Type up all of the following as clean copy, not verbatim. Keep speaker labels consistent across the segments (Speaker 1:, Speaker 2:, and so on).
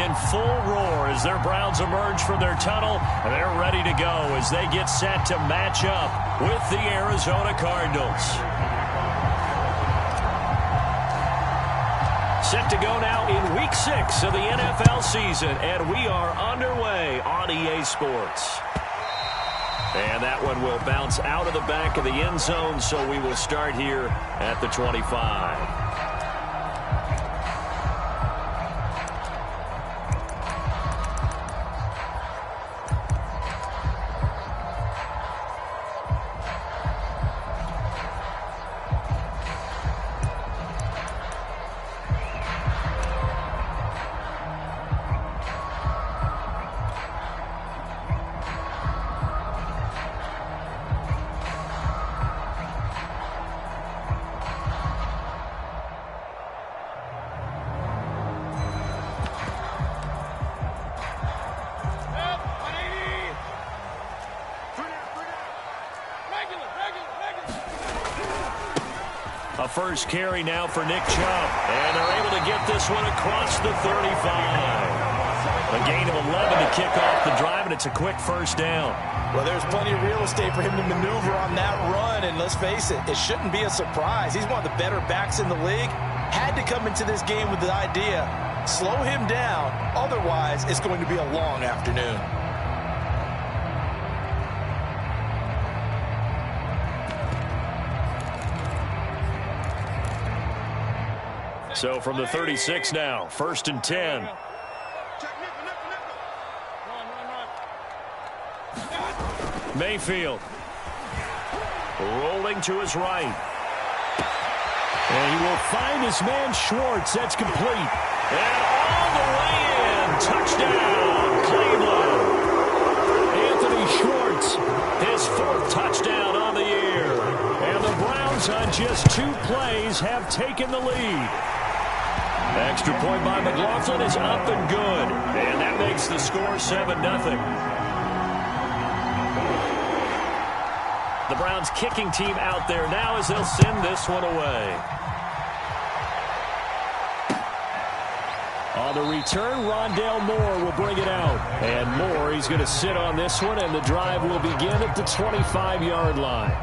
Speaker 1: in full roar as their Browns emerge from their tunnel. And they're ready to go as they get set to match up with the Arizona Cardinals. Set to go now in Week 6 of the NFL season, and we are underway on EA Sports. And that one will bounce out of the back of the end zone, so we will start here at the 25. A first carry now for Nick Chubb. And they're able to get this one across the 35. A gain of 11 to kick off the drive, and it's a quick first down.
Speaker 2: Well, there's plenty of real estate for him to maneuver on that run, and let's face it, it shouldn't be a surprise. He's one of the better backs in the league. Had to come into this game with the idea, slow him down, otherwise it's going to be a long afternoon.
Speaker 1: So from the 36 now, 1st and 10. Mayfield rolling to his right. And he will find his man Schwartz. That's complete. And all the way in. Touchdown, Cleveland. Anthony Schwartz, his 4th touchdown on the year. And the Browns on just 2 plays have taken the lead. Extra point by McLaughlin is up and good. And that makes the score 7-0. The Browns kicking team out there now as they'll send this one away. On the return, Rondale Moore will bring it out. And Moore, he's going to sit on this one, and the drive will begin at the 25-yard line.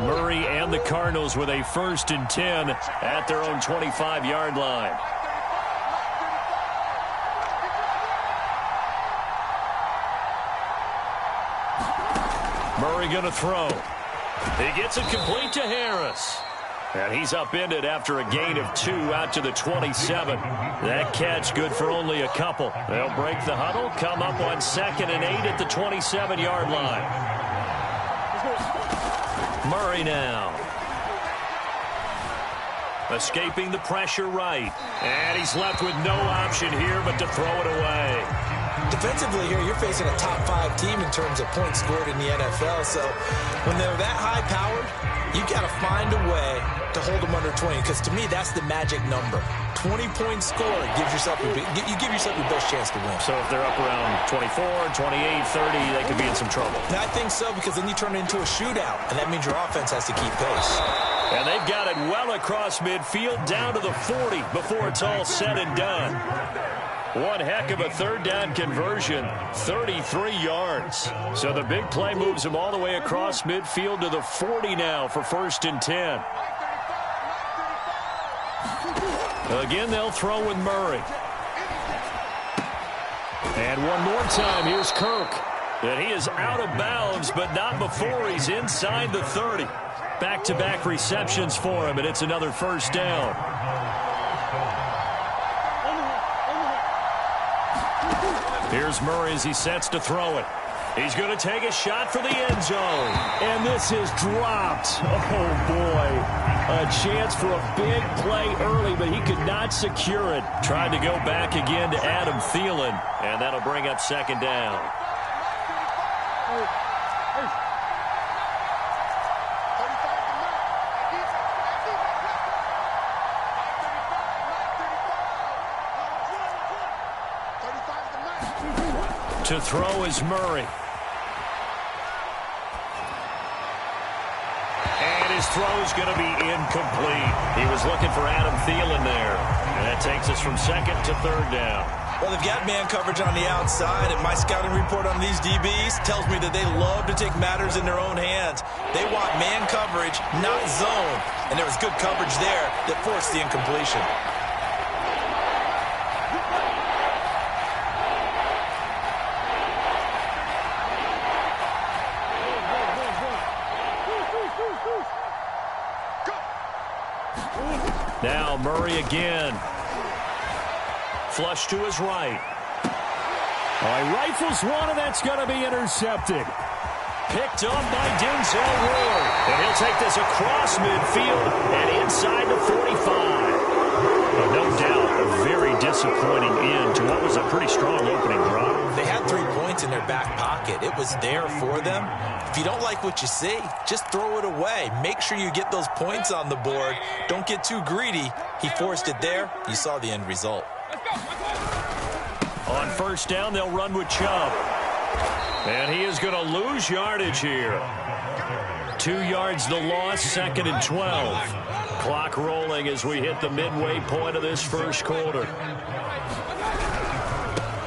Speaker 1: Murray and the Cardinals with a 1st and 10 at their own 25-yard line. Murray going to throw. He gets it complete to Harris. And he's upended after a gain of 2 out to the 27. That catch good for only a couple. They'll break the huddle, come up on 2nd and 8 at the 27-yard line. Murray now. Escaping the pressure right. And he's left with no option here but to throw it away.
Speaker 2: Defensively here, you're facing a top 5 team in terms of points scored in the NFL. So when they're that high-powered, you got to find a way to hold them under 20. Because to me, that's the magic number. 20-point score gives yourself you give yourself your best chance to win.
Speaker 1: So if they're up around 24, 28, 30, they could be in some trouble.
Speaker 2: I think so, because then you turn it into a shootout, and that means your offense has to keep pace.
Speaker 1: And they've got it well across midfield down to the 40 before it's all said and done. One heck of a 3rd down conversion, 33 yards. So the big play moves him all the way across midfield to the 40 now for 1st and 10. Again, they'll throw with Murray. And one more time, here's Kirk. And he is out of bounds, but not before he's inside the 30. Back-to-back receptions for him, and it's another 1st down. Here's Murray as he sets to throw it. He's going to take a shot for the end zone. And this is dropped. Oh, boy. A chance for a big play early, but he could not secure it. Tried to go back again to Adam Thielen, and that'll bring up 2nd down. To throw is Murray. And his throw's going to be incomplete. He was looking for Adam Thielen there. And that takes us from second to third down.
Speaker 2: Well, they've got man coverage on the outside, and my scouting report on these DBs tells me that they love to take matters in their own hands. They want man coverage, not zone. And there was good coverage there that forced the incompletion.
Speaker 1: Now Murray again. Flush to his right. He rifles one, and that's going to be intercepted. Picked up by Denzel Ward. And he'll take this across midfield and inside the 45. No doubt a very disappointing end to what was a pretty strong opening drive.
Speaker 2: They had 3 points in their back pocket. It was there for them. If you don't like what you see, just throw it away. Make sure you get those points on the board. Don't get too greedy. He forced it there. You saw the end result.
Speaker 1: On first down, they'll run with Chubb. And he is going to lose yardage here. 2 yards the loss, second and 12. Clock rolling as we hit the midway point of this first quarter.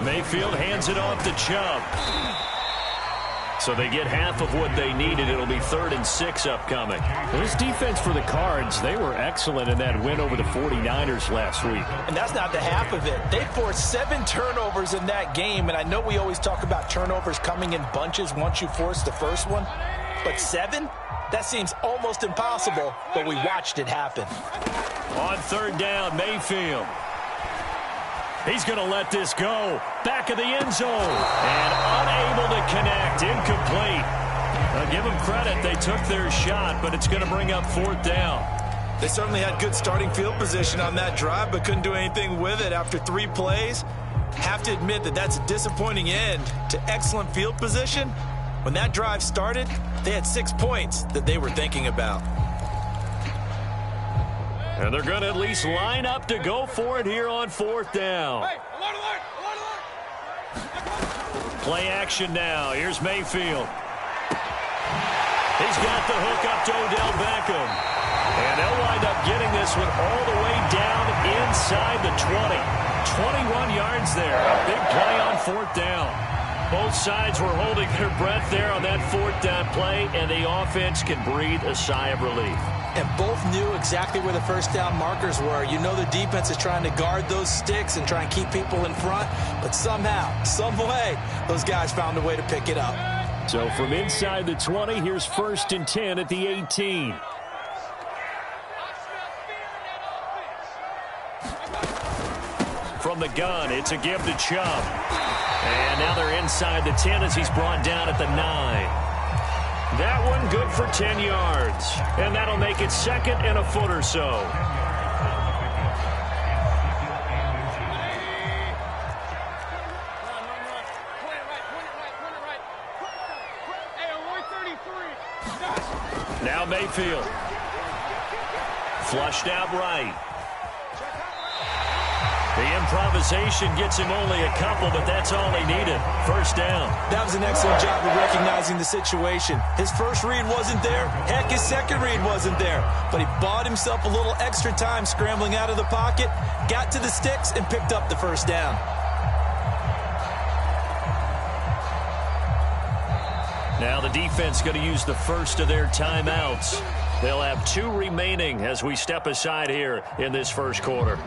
Speaker 1: Mayfield hands it off to Chubb. So they get half of what they needed. It'll be 3rd and 6 upcoming. This defense for the Cards, they were excellent in that win over the 49ers last week.
Speaker 2: And that's not the half of it. They forced 7 turnovers in that game, and I know we always talk about turnovers coming in bunches once you force the first one, but 7? That seems almost impossible, but we watched it happen.
Speaker 1: On third down, Mayfield. He's going to let this go. Back of the end zone. And unable to connect. Incomplete. I'll give them credit. They took their shot, but it's going to bring up 4th down.
Speaker 2: They certainly had good starting field position on that drive, but couldn't do anything with it after 3 plays. Have to admit that that's a disappointing end to excellent field position. When that drive started, they had 6 points that they were thinking about.
Speaker 1: And they're going to at least line up to go for it here on 4th down. Play action now. Here's Mayfield. He's got the hook up to Odell Beckham. And they'll wind up getting this one all the way down inside the 20. 21 yards there. A big play on 4th down. Both sides were holding their breath there on that 4th down play, and the offense can breathe a sigh of relief.
Speaker 2: And both knew exactly where the first down markers were. You know the defense is trying to guard those sticks and try and keep people in front, but somehow, some way, those guys found a way to pick it up.
Speaker 1: So from inside the 20, here's 1st and 10 at the 18. From the gun, it's a give to Chubb. And now they're inside the 10 as he's brought down at the 9. That one good for 10 yards. And that'll make it 2nd and a foot or so. Now Mayfield. Flushed out right. The improvisation gets him only a couple, but that's all he needed. First down.
Speaker 2: That was an excellent job of recognizing the situation. His first read wasn't there. Heck, his second read wasn't there. But he bought himself a little extra time scrambling out of the pocket, got to the sticks, and picked up the first down.
Speaker 1: Now the defense going to use the first of their timeouts. They'll have 2 remaining as we step aside here in this first quarter.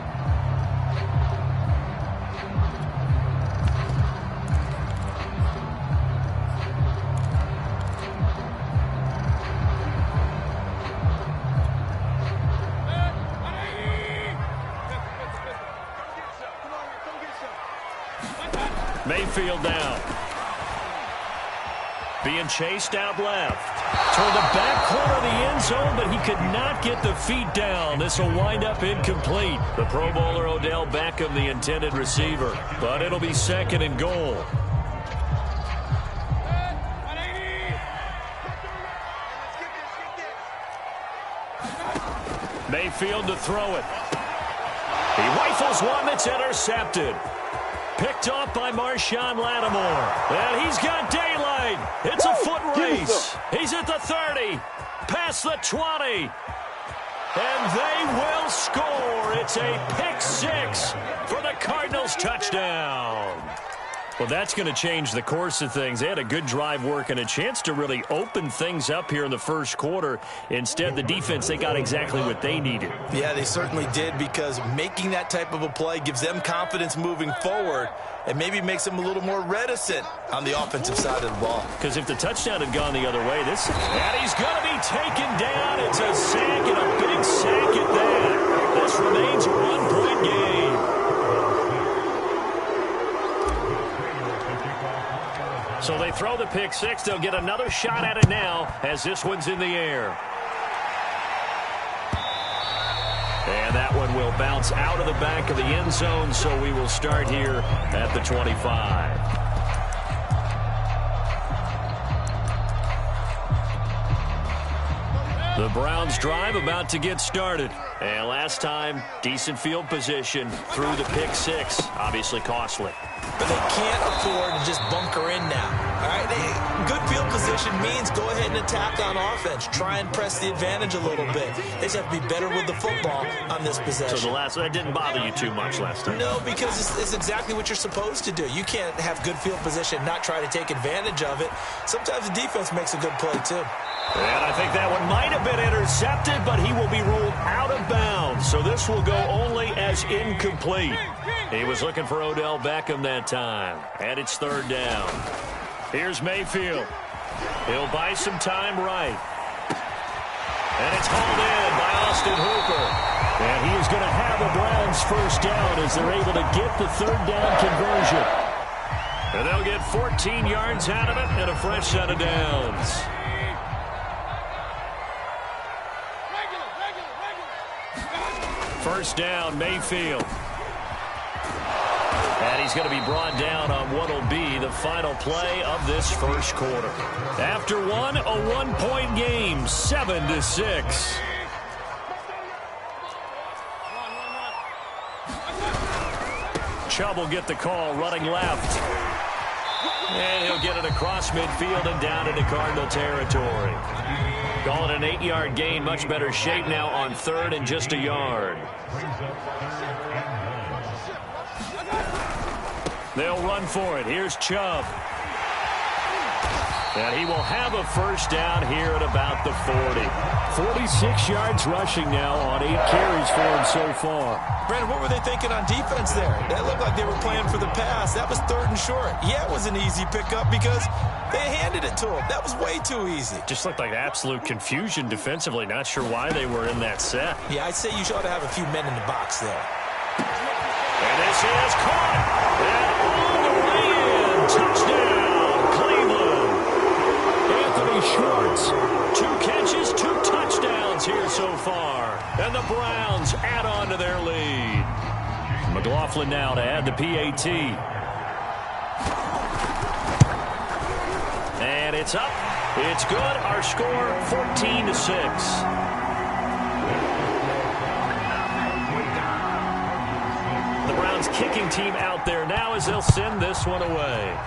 Speaker 1: Mayfield down. Being chased out left. Toward the back corner of the end zone, but he could not get the feet down. This will wind up incomplete. The Pro Bowler Odell Beckham, the intended receiver. But it'll be 2nd and goal. Mayfield to throw it. He rifles one that's intercepted. Picked off by Marshawn Lattimore. And he's got daylight. It's a foot race. He's at the 30. Past the 20. And they will score. It's a pick six for the Cardinals touchdown. Well, that's going to change the course of things. They had a good drive work and a chance to really open things up here in the first quarter. Instead, the defense, they got exactly what they needed.
Speaker 2: Yeah, they certainly did, because making that type of a play gives them confidence moving forward and maybe makes them a little more reticent on the offensive side of the ball.
Speaker 1: Because if the touchdown had gone the other way, and he's going to be taken down. It's a sack, and a big sack at that. This remains a one-point game. So they throw the pick six. They'll get another shot at it now as this one's in the air. And that one will bounce out of the back of the end zone, so we will start here at the 25. The Browns drive about to get started. And last time, decent field position through the pick six. Obviously costly.
Speaker 2: But they can't afford to just bunker in now. All right, good field position means go ahead and attack on offense. Try and press the advantage a little bit. They just have to be better with the football on this possession.
Speaker 1: So that didn't bother you too much last time?
Speaker 2: No, because it's exactly what you're supposed to do. You can't have good field position and not try to take advantage of it. Sometimes the defense makes a good play, too.
Speaker 1: And I think that one might have been intercepted, but he will be ruled out of bounds. So this will go only as incomplete. He was looking for Odell Beckham that time. And it's third down. Here's Mayfield. He'll buy some time right. And it's hauled in by Austin Hooper. And he is going to have the Browns first down as they're able to get the third down conversion. And they'll get 14 yards out of it and a fresh set of downs. First down, Mayfield. And he's going to be brought down on what will be the final play of this first quarter. After one, a one-point game, 7-6. Chubb will get the call, running left. And he'll get it across midfield and down into Cardinal territory. Call it an 8-yard gain, much better shape now on third and just a yard. They'll run for it. Here's Chubb. And he will have a first down here at about the 40. 46 yards rushing now on 8 carries for him so far.
Speaker 2: Brandon, what were they thinking on defense there? That looked like they were playing for the pass. That was third and short. Yeah, it was an easy pickup because they handed it to him. That was way too easy.
Speaker 1: Just looked like absolute confusion defensively. Not sure why they were in that set.
Speaker 2: Yeah, I'd say you ought to have a few men in the box there.
Speaker 1: And this is caught. And all the way in. Touchdown, Cleveland. Anthony Schwartz. 2 catches, 2 touchdowns here so far. And the Browns add on to their lead. McLaughlin now to add the PAT. And it's up. It's good. Our score, 14-6. Browns kicking team out there now as they'll send this one away.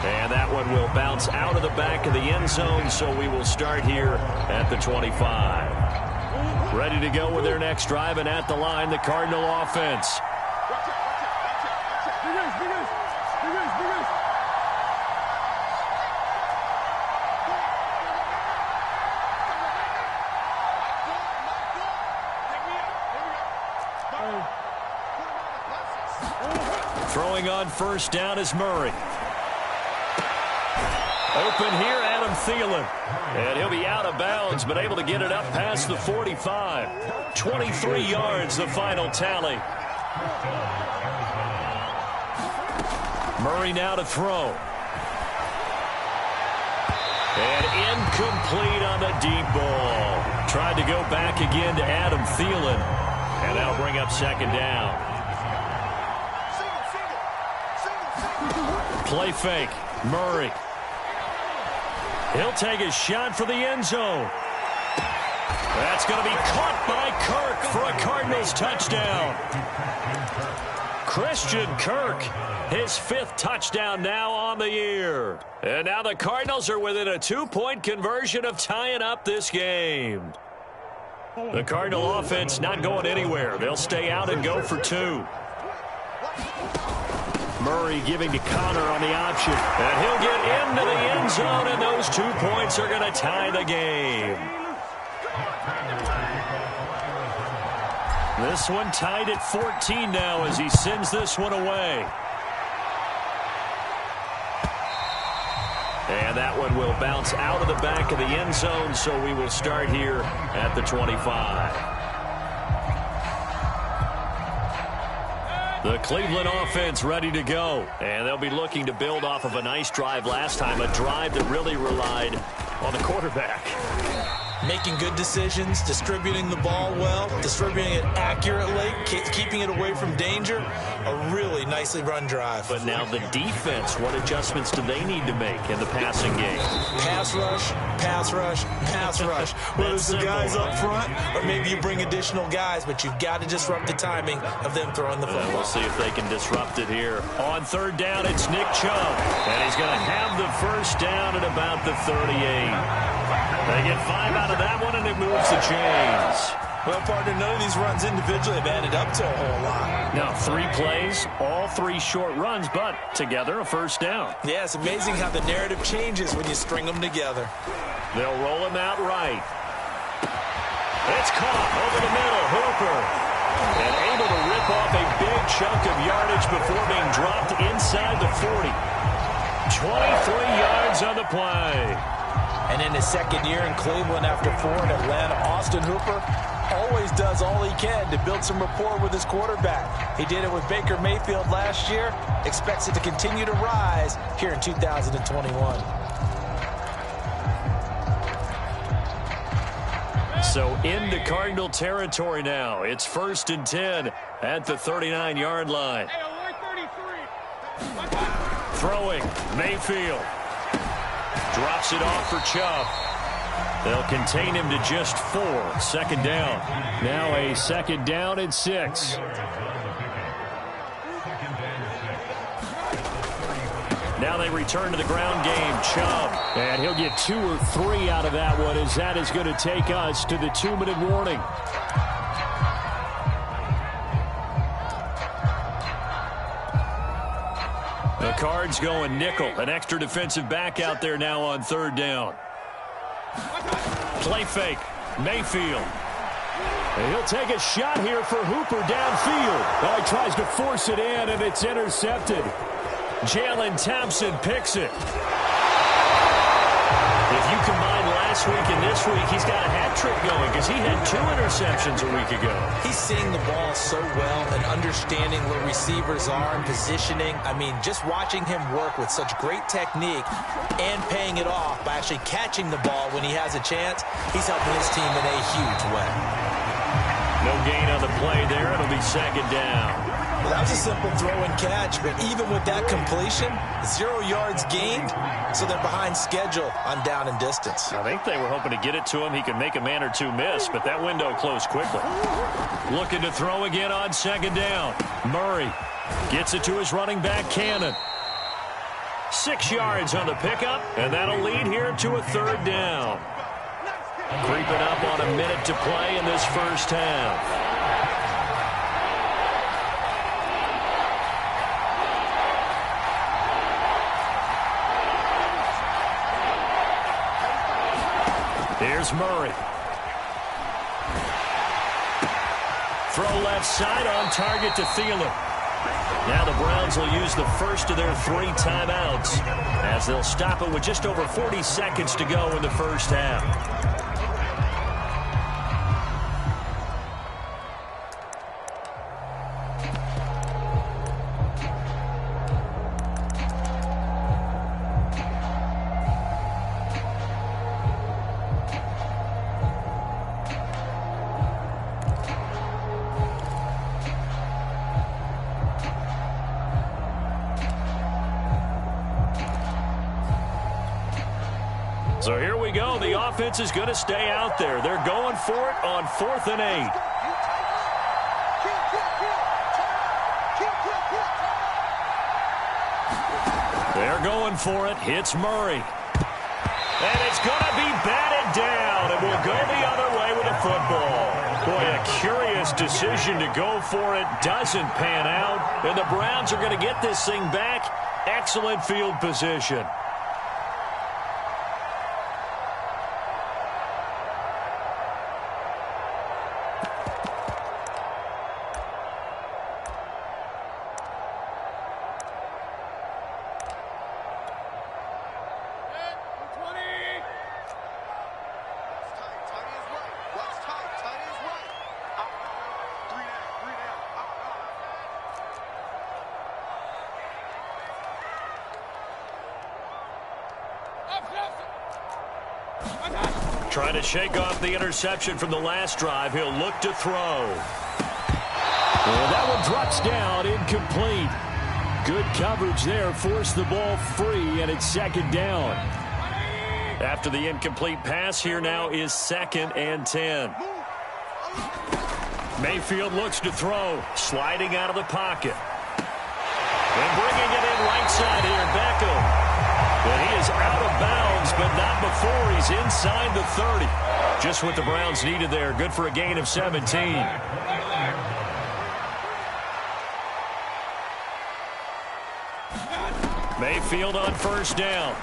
Speaker 1: And that one will bounce out of the back of the end zone, so we will start here at the 25. Ready to go with their next drive, and at the line, the Cardinal offense. Throwing on first down is Murray. Open here, Adam Thielen. And he'll be out of bounds, but able to get it up past the 45. 23 yards, the final tally. Murray now to throw. And incomplete on the deep ball. Tried to go back again to Adam Thielen. And that'll bring up second down. Play fake. Murray. He'll take a shot for the end zone. That's going to be caught by Kirk for a Cardinals touchdown. Christian Kirk, his 5th touchdown now on the year. And now the Cardinals are within a 2-point conversion of tying up this game. The Cardinal offense not going anywhere. They'll stay out and go for 2. Murray giving to Connor on the option. And he'll get into the end zone, and those 2 points are going to tie the game. This one tied at 14 now as he sends this one away. And that one will bounce out of the back of the end zone, so we will start here at the 25. The Cleveland offense ready to go. And they'll be looking to build off of a nice drive last time, a drive that really relied on the quarterback.
Speaker 2: Making good decisions, distributing the ball well, distributing it accurately, keeping it away from danger. A really nicely run drive.
Speaker 1: But now the defense, what adjustments do they need to make in the passing game?
Speaker 2: Pass rush, pass rush, pass rush. Whether it's the guys up front or maybe you bring additional guys, but you've got to disrupt the timing of them throwing the football.
Speaker 1: We'll see if they can disrupt it here. On 3rd down, it's Nick Chubb. And he's going to have the 1st down at about the 38. They get 5 out of that one, and it moves the chains.
Speaker 2: Well, partner, none of these runs individually have added up to a whole lot.
Speaker 1: Now, 3 plays, all 3 short runs, but together a 1st down.
Speaker 2: Yeah, it's amazing how the narrative changes when you string them together.
Speaker 1: They'll roll him out right. It's caught over the middle. Hooper. And able to rip off a big chunk of yardage before being dropped inside the 40. 23 yards on the play.
Speaker 2: And in his 2nd year in Cleveland after 4 in Atlanta, Austin Hooper always does all he can to build some rapport with his quarterback. He did it with Baker Mayfield last year. Expects it to continue to rise here in 2021.
Speaker 1: So into Cardinal territory now. It's 1st and 10 at the 39-yard line. Throwing, Mayfield. Drops it off for Chubb. They'll contain him to just 4. 2nd down. Now a 2nd down and 6. Now they return to the ground game. Chubb. And he'll get 2 or 3 out of that one, as that is going to take us to the 2-minute warning. The Cards going nickel. An extra defensive back out there now on 3rd down. Play fake. Mayfield. And he'll take a shot here for Hooper downfield. Oh, he tries to force it in, and it's intercepted. Jalen Thompson picks it. If you combine last week and this week, he's got a hat trick going because he had 2 interceptions a week ago.
Speaker 2: He's seeing the ball so well and understanding where receivers are and positioning. I mean, just watching him work with such great technique and paying it off by actually catching the ball when he has a chance, he's helping his team in a huge way.
Speaker 1: No gain on the play there. It'll be 2nd down.
Speaker 2: Well, that was a simple throw and catch, but even with that completion, 0 yards gained, so they're behind schedule on down and distance.
Speaker 1: I think they were hoping to get it to him. He could make a man or 2 miss, but that window closed quickly. Looking to throw again on 2nd down. Murray gets it to his running back, Cannon. 6 yards on the pickup, and that'll lead here to a 3rd down. Creeping up on a minute to play in this 1st half. Here's Murray. Throw left side on target to Thielen. Now the Browns will use the first of their 3 timeouts as they'll stop it with just over 40 seconds to go in the 1st half. So here we go. The offense is going to stay out there. They're going for it on 4th and 8. They're going for it. Hits Murray. And it's going to be batted down. And will go the other way with the football. Boy, a curious decision to go for it. Doesn't pan out. And the Browns are going to get this thing back. Excellent field position. Trying to shake off the interception from the last drive. He'll look to throw. Well, that one drops down, incomplete. Good coverage there. Forced the ball free, and it's 2nd down. After the incomplete pass, here now is 2nd and 10. Mayfield looks to throw. Sliding out of the pocket. And bringing it in right side here, Beckham. But he is out of bounds, but not before he's inside the 30. Just what the Browns needed there. Good for a gain of 17. Mayfield on 1st down.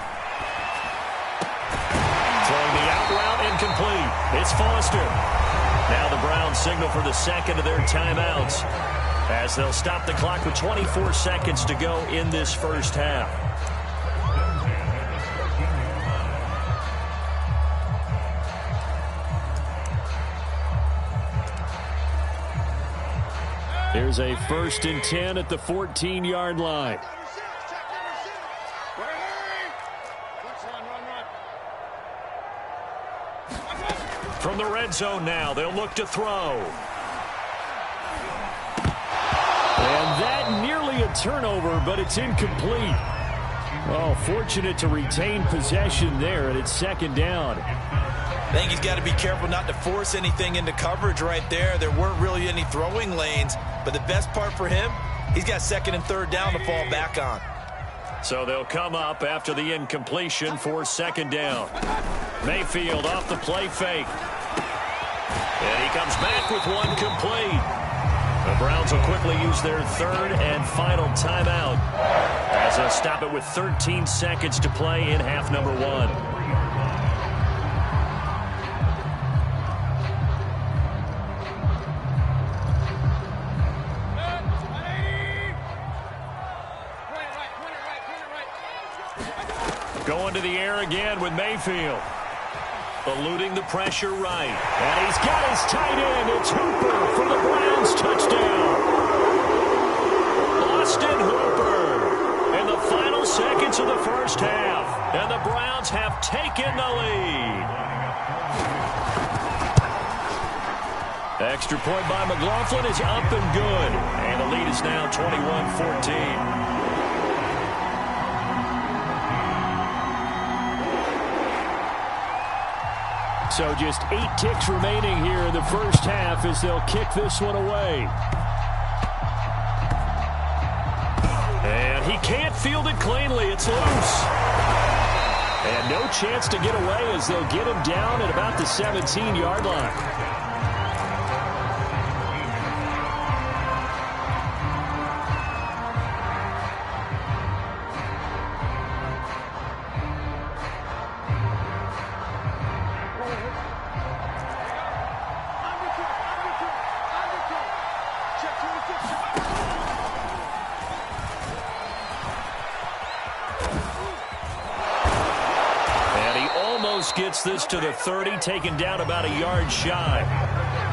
Speaker 1: Throwing the out route incomplete. It's Foster. Now the Browns signal for the 2nd of their timeouts as they'll stop the clock with 24 seconds to go in this first half. Here's a 1st and 10 at the 14-yard line. From the red zone now, they'll look to throw. And that nearly a turnover, but it's incomplete. Oh, fortunate to retain possession there, and it's 2nd down.
Speaker 2: I think he's got to be careful not to force anything into coverage right there. There weren't really any throwing lanes, but the best part for him, he's got 2nd and 3rd down to fall back on.
Speaker 1: So they'll come up after the incompletion for 2nd down. Mayfield off the play fake. And he comes back with one complete. The Browns will quickly use their 3rd and final timeout as they'll stop it with 13 seconds to play in half number 1. Going to the air again with Mayfield. Eluding the pressure right. And he's got his tight end. It's Hooper for the Browns. Touchdown. Austin Hooper in the final seconds of the first half. And the Browns have taken the lead. Extra point by McLaughlin is up and good. And the lead is now 21-14. So just 8 ticks remaining here in the first half as they'll kick this one away. And he can't field it cleanly. It's loose. And no chance to get away as they'll get him down at about the 17-yard line. Gets this to the 30, taken down about a yard shy.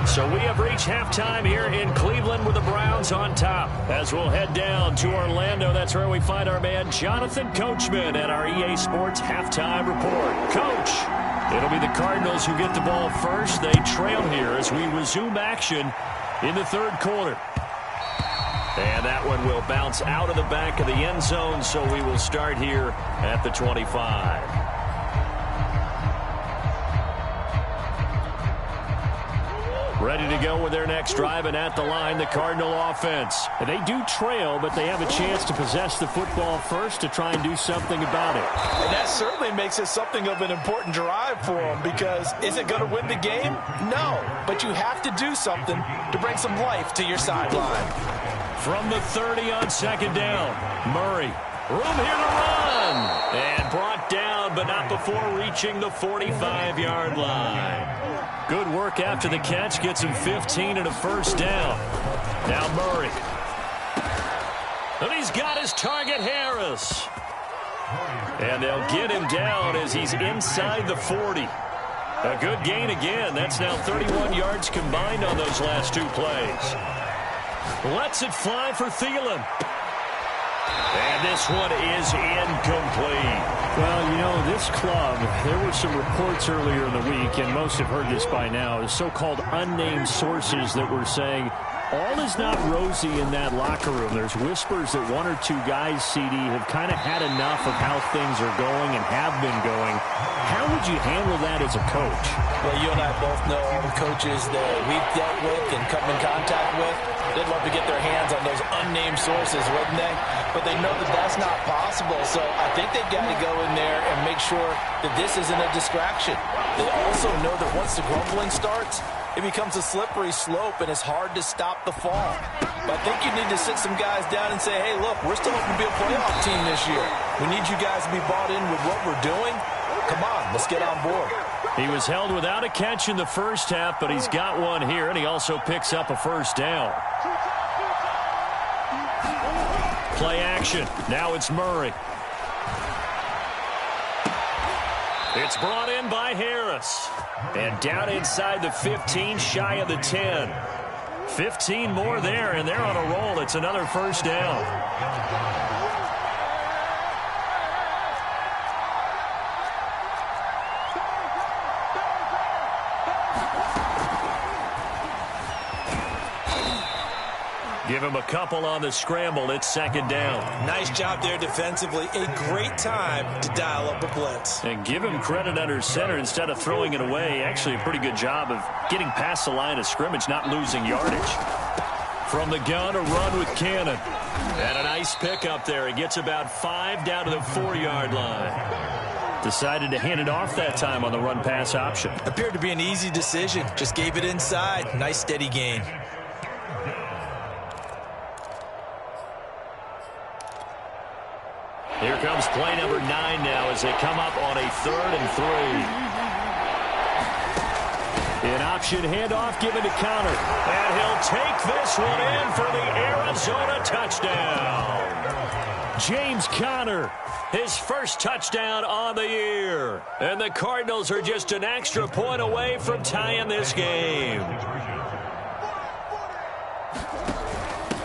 Speaker 1: So we have reached halftime here in Cleveland with the Browns on top. As we'll head down to Orlando, that's where we find our man Jonathan Coachman at our EA Sports Halftime Report. Coach, it'll be the Cardinals who get the ball first. They trail here as we resume action in the 3rd quarter. And that one will bounce out of the back of the end zone, so we will start here at the 25. Ready to go with their next drive, and at the line, the Cardinal offense. And they do trail, but they have a chance to possess the football first to try and do something about it.
Speaker 2: And that certainly makes it something of an important drive for them, because is it going to win the game? No, but you have to do something to bring some life to your sideline.
Speaker 1: From the 30 on second down, Murray. Room here to run. And brought down, but not before reaching the 45-yard line. Good work after the catch. Gets him 15 and a first down. Now Murray. And he's got his target, Harris. And they'll get him down as he's inside the 40. A good gain again. That's now 31 yards combined on those last two plays. Lets it fly for Thielen. And this one is incomplete.
Speaker 3: Well, you know, this club, there were some reports earlier in the week, and most have heard this by now, the so-called unnamed sources that were saying all is not rosy in that locker room. There's whispers that one or two guys, CD, have kind of had enough of how things are going and have been going. How would you handle that as a coach?
Speaker 2: Well, you and I both know all the coaches that we've dealt with and come in contact with. They'd love to get their hands on those unnamed sources, wouldn't they? But they know that that's not possible, so I think they've got to go in there and make sure that this isn't a distraction. They also know that once the grumbling starts, it becomes a slippery slope, and it's hard to stop the fall. But I think you need to sit some guys down and say, hey, look, we're still hoping to be a playoff team this year. We need you guys to be bought in with what we're doing. Come on, let's get on board.
Speaker 1: He was held without a catch in the first half, but he's got one here, and he also picks up a first down. Play action. Now it's Murray. It's brought in by Harris. And down inside the 15, shy of the 10. 15 more there, and they're on a roll. It's another first down. Give him a couple on the scramble. It's second down.
Speaker 2: Nice job there defensively. A great time to dial up a blitz.
Speaker 1: And give him credit under center instead of throwing it away. Actually, a pretty good job of getting past the line of scrimmage, not losing yardage. From the gun, a run with Cannon. And a nice pickup there. He gets about 5 down to the 4-yard line. Decided to hand it off that time on the run-pass option.
Speaker 2: Appeared to be an easy decision. Just gave it inside. Nice steady gain.
Speaker 1: Here comes play number 9 now as they come up on a 3rd and 3. An option handoff given to Connor. And he'll take this one in for the Arizona touchdown. James Conner, his first touchdown on the year. And the Cardinals are just an extra point away from tying this game.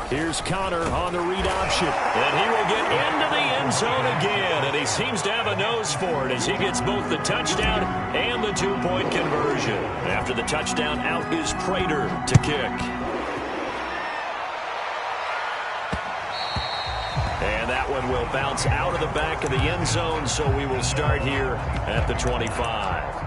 Speaker 1: Here's Conner on the read option. And he will get into the end zone again. And he seems to have a nose for it as he gets both the touchdown and the 2-point conversion. After the touchdown, out is Prater to kick. And that one will bounce out of the back of the end zone, so we will start here at the 25.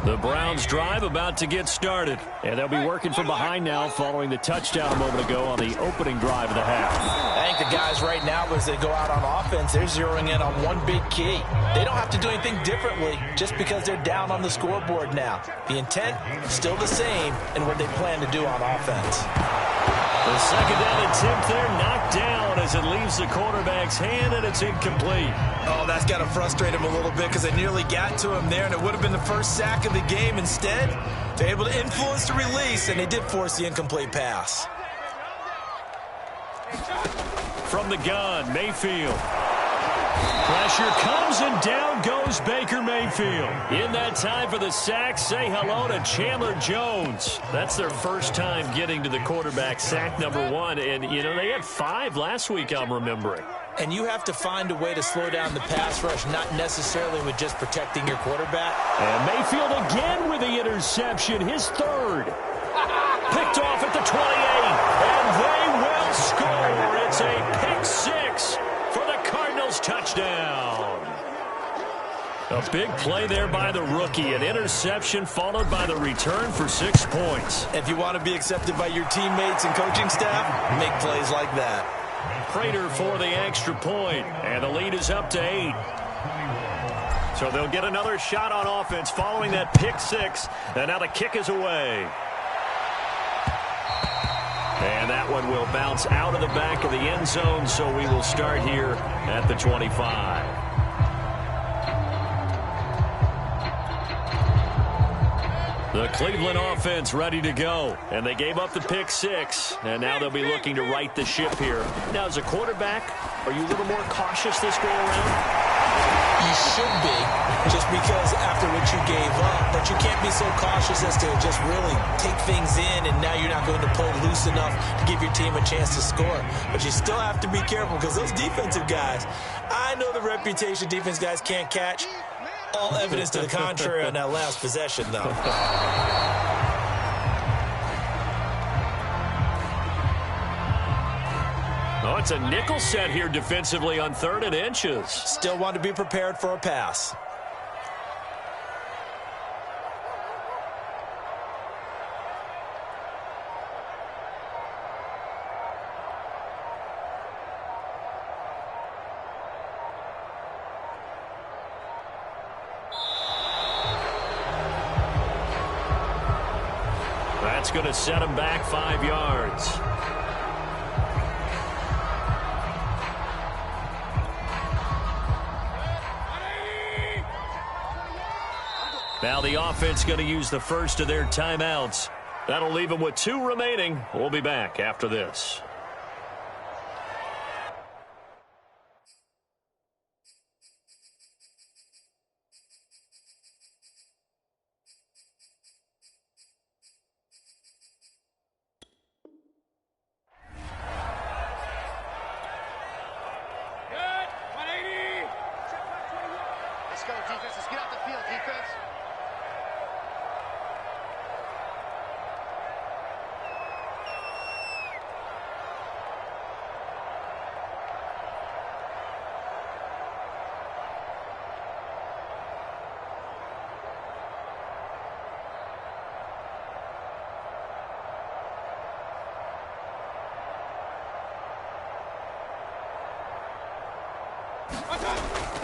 Speaker 1: The Browns drive about to get started. And they'll be working from behind now following the touchdown a moment ago on the opening drive of the half.
Speaker 2: I think the guys right now, as they go out on offense, they're zeroing in on one big key. They don't have to do anything differently just because they're down on the scoreboard now. The intent, still the same, and what they plan to do on offense.
Speaker 1: The second down attempt there knocked down as it leaves the quarterback's hand, and it's incomplete.
Speaker 2: Oh, that's got to frustrate him a little bit because they nearly got to him there, and it would have been the first sack of the game. Instead, they're able to influence the release, and they did force the incomplete pass.
Speaker 1: From the gun, Mayfield. Pressure comes, and down goes Baker Mayfield. In that time for the sack, say hello to Chandler Jones. That's their first time getting to the quarterback, sack number 1. And, you know, they had 5 last week, I'm remembering.
Speaker 2: And you have to find a way to slow down the pass rush, not necessarily with just protecting your quarterback.
Speaker 1: And Mayfield again with the interception, his 3rd. Picked off at the 28, and they will score. It's a pick 6 for the Cardinals touchdown. A big play there by the rookie. An interception followed by the return for 6 points.
Speaker 2: If you want to be accepted by your teammates and coaching staff, make plays like that.
Speaker 1: Prater for the extra point, and the lead is up to 8. So they'll get another shot on offense following that pick 6, and now the kick is away. And that one will bounce out of the back of the end zone, so we will start here at the 25. The Cleveland offense ready to go, and they gave up the pick 6, and now they'll be looking to right the ship here. Now, as a quarterback, are you a little more cautious this go around?
Speaker 2: You should be, just because after what you gave up, but you can't be so cautious as to just really take things in, and now you're not going to pull loose enough to give your team a chance to score. But you still have to be careful, because those defensive guys, I know the reputation defense guys can't catch. All evidence to the contrary on that last possession, though.
Speaker 1: Oh, it's a nickel set here defensively on 3rd and inches.
Speaker 2: Still want to be prepared for a pass.
Speaker 1: That's going to set him back 5 yards. Now the offense going to use the first of their timeouts. That'll leave them with 2 remaining. We'll be back after this.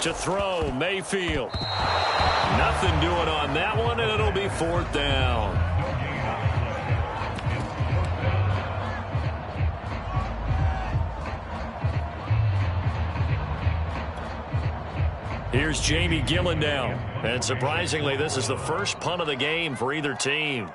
Speaker 1: To throw, Mayfield. Nothing doing on that one, and it'll be 4th down. Here's Jamie Gillen down. And surprisingly, this is the first punt of the game for either team.